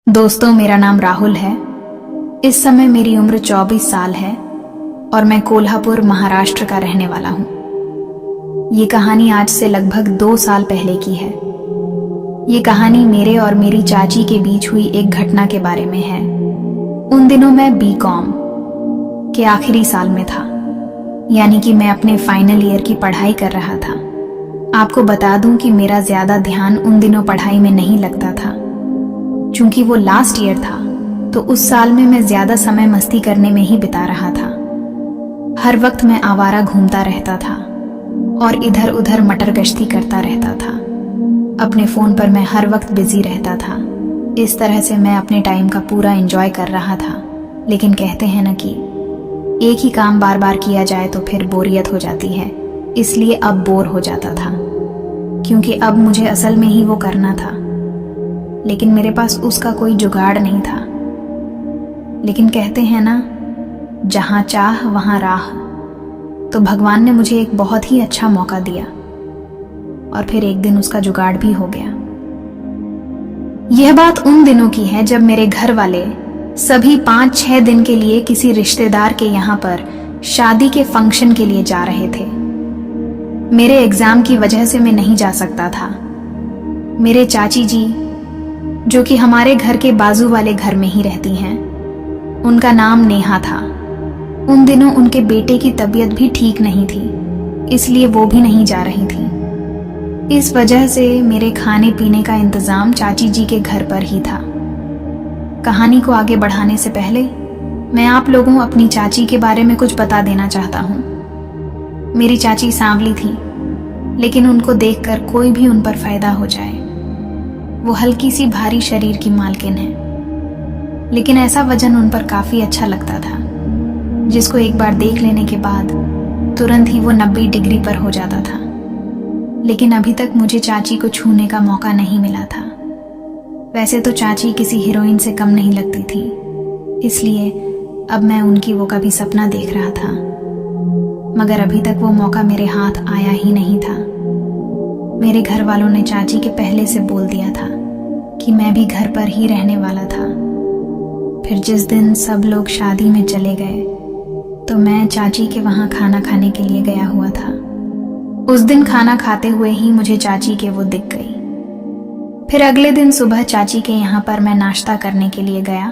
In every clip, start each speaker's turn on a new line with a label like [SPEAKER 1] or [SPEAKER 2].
[SPEAKER 1] दोस्तों, मेरा नाम राहुल है। इस समय मेरी उम्र 24 साल है और मैं कोल्हापुर, महाराष्ट्र का रहने वाला हूँ। ये कहानी आज से लगभग 2 साल पहले की है। ये कहानी मेरे और मेरी चाची के बीच हुई एक घटना के बारे में है। उन दिनों मैं बीकॉम के आखिरी साल में था, यानी कि मैं अपने फाइनल ईयर की पढ़ाई कर रहा था। आपको बता दूं कि मेरा ज्यादा ध्यान उन दिनों पढ़ाई में नहीं लगता था। चूंकि वो लास्ट ईयर था, तो उस साल में मैं ज्यादा समय मस्ती करने में ही बिता रहा था। हर वक्त मैं आवारा घूमता रहता था और इधर उधर मटर गश्ती करता रहता था। अपने फोन पर मैं हर वक्त बिजी रहता था। इस तरह से मैं अपने टाइम का पूरा एंजॉय कर रहा था। लेकिन कहते हैं ना कि एक ही काम बार बार किया जाए तो फिर बोरियत हो जाती है, इसलिए अब बोर हो जाता था, क्योंकि अब मुझे असल में ही वो करना था। लेकिन मेरे पास उसका कोई जुगाड़ नहीं था। लेकिन कहते हैं ना, जहां चाह वहां राह। तो भगवान ने मुझे एक बहुत ही अच्छा मौका दिया और फिर एक दिन उसका जुगाड़ भी हो गया। यह बात उन दिनों की है जब मेरे घर वाले सभी 5-6 दिन के लिए किसी रिश्तेदार के यहाँ पर शादी के फंक्शन के लिए जा रहे थे। मेरे एग्जाम की वजह से मैं नहीं जा सकता था। मेरे चाची जी, जो कि हमारे घर के बाजू वाले घर में ही रहती हैं, उनका नाम नेहा था। उन दिनों उनके बेटे की तबीयत भी ठीक नहीं थी, इसलिए वो भी नहीं जा रही थी। इस वजह से मेरे खाने पीने का इंतजाम चाची जी के घर पर ही था। कहानी को आगे बढ़ाने से पहले मैं आप लोगों अपनी चाची के बारे में कुछ बता देना चाहता हूँ। मेरी चाची सांवली थी, लेकिन उनको देखकर कोई भी उन पर फायदा हो जाए। वो हल्की सी भारी शरीर की मालकिन है, लेकिन ऐसा वजन उन पर काफी अच्छा लगता था, जिसको एक बार देख लेने के बाद तुरंत ही वो 90 डिग्री पर हो जाता था। लेकिन अभी तक मुझे चाची को छूने का मौका नहीं मिला था। वैसे तो चाची किसी हीरोइन से कम नहीं लगती थी, इसलिए अब मैं उनकी वो का भी सपना देख रहा था। मगर अभी तक वो मौका मेरे हाथ आया ही नहीं था। मेरे घर वालों ने चाची के पहले से बोल दिया था कि मैं भी घर पर ही रहने वाला था। फिर जिस दिन सब लोग शादी में चले गए, तो मैं चाची के वहां खाना खाने के लिए गया हुआ था। उस दिन खाना खाते हुए ही मुझे चाची के वो दिख गई। फिर अगले दिन सुबह चाची के यहाँ पर मैं नाश्ता करने के लिए गया,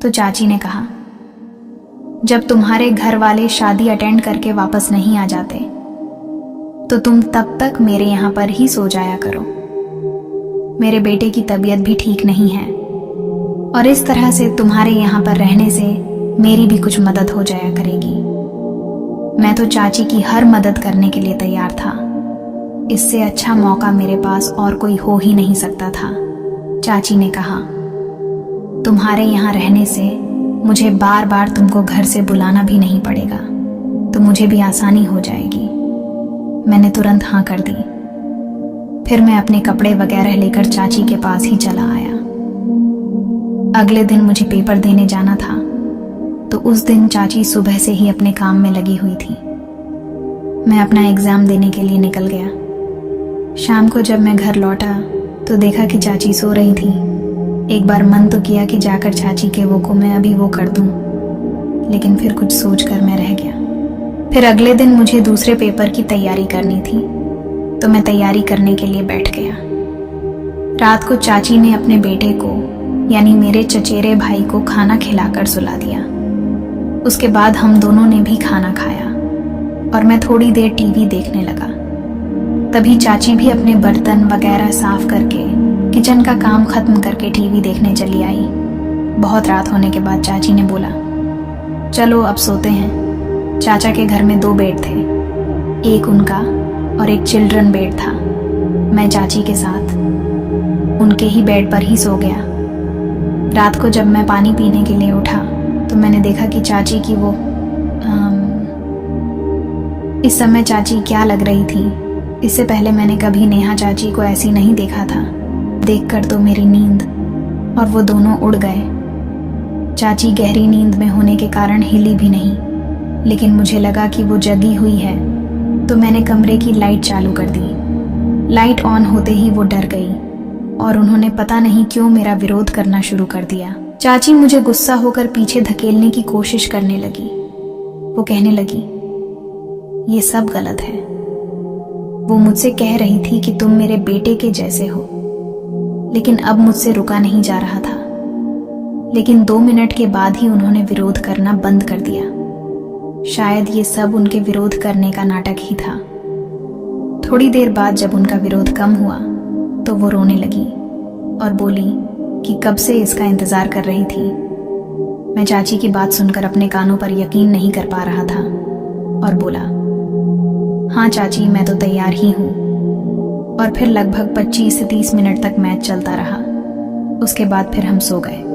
[SPEAKER 1] तो चाची ने कहा, जब तुम्हारे घर वाले शादी अटेंड करके वापस नहीं आ जाते, तो तुम तब तक मेरे यहाँ पर ही सो जाया करो। मेरे बेटे की तबीयत भी ठीक नहीं है और इस तरह से तुम्हारे यहाँ पर रहने से मेरी भी कुछ मदद हो जाया करेगी। मैं तो चाची की हर मदद करने के लिए तैयार था। इससे अच्छा मौका मेरे पास और कोई हो ही नहीं सकता था। चाची ने कहा, तुम्हारे यहाँ रहने से मुझे बार बार तुमको घर से बुलाना भी नहीं पड़ेगा, तो मुझे भी आसानी हो जाएगी। मैंने तुरंत हाँ कर दी। फिर मैं अपने कपड़े वगैरह लेकर चाची के पास ही चला आया। अगले दिन मुझे पेपर देने जाना था, तो उस दिन चाची सुबह से ही अपने काम में लगी हुई थी। मैं अपना एग्जाम देने के लिए निकल गया। शाम को जब मैं घर लौटा तो देखा कि चाची सो रही थी। एक बार मन तो किया कि जाकर चाची के वो को मैं अभी वो कर दूं, लेकिन फिर कुछ सोचकर मैं रह गया। फिर अगले दिन मुझे दूसरे पेपर की तैयारी करनी थी, तो मैं तैयारी करने के लिए बैठ गया। रात को चाची ने अपने बेटे को, यानी मेरे चचेरे भाई को खाना खिलाकर सुला दिया। उसके बाद हम दोनों ने भी खाना खाया और मैं थोड़ी देर टीवी देखने लगा। तभी चाची भी अपने बर्तन वगैरह साफ करके किचन का काम खत्म करके टीवी देखने चली आई। बहुत रात होने के बाद चाची ने बोला, चलो अब सोते हैं। चाचा के घर में 2 बेड थे, एक उनका और एक चिल्ड्रन बेड था। मैं चाची के साथ उनके ही बेड पर ही सो गया। रात को जब मैं पानी पीने के लिए उठा, तो मैंने देखा कि चाची की वो इस समय चाची क्या लग रही थी, इससे पहले मैंने कभी नेहा चाची को ऐसी नहीं देखा था। देखकर तो मेरी नींद और वो दोनों उड़ गए। चाची गहरी नींद में होने के कारण हिली भी नहीं, लेकिन मुझे लगा कि वो जगी हुई है, तो मैंने कमरे की लाइट चालू कर दी। लाइट ऑन होते ही वो डर गई और उन्होंने पता नहीं क्यों मेरा विरोध करना शुरू कर दिया। चाची मुझे गुस्सा होकर पीछे धकेलने की कोशिश करने लगी। वो कहने लगी, ये सब गलत है। वो मुझसे कह रही थी कि तुम मेरे बेटे के जैसे हो, लेकिन अब मुझसे रुका नहीं जा रहा था। लेकिन 2 मिनट के बाद ही उन्होंने विरोध करना बंद कर दिया। शायद ये सब उनके विरोध करने का नाटक ही था। थोड़ी देर बाद जब उनका विरोध कम हुआ तो वो रोने लगी और बोली कि कब से इसका इंतजार कर रही थी। मैं चाची की बात सुनकर अपने कानों पर यकीन नहीं कर पा रहा था और बोला, हाँ चाची, मैं तो तैयार ही हूँ। और फिर लगभग 25 से 30 मिनट तक मैच चलता रहा। उसके बाद फिर हम सो गए।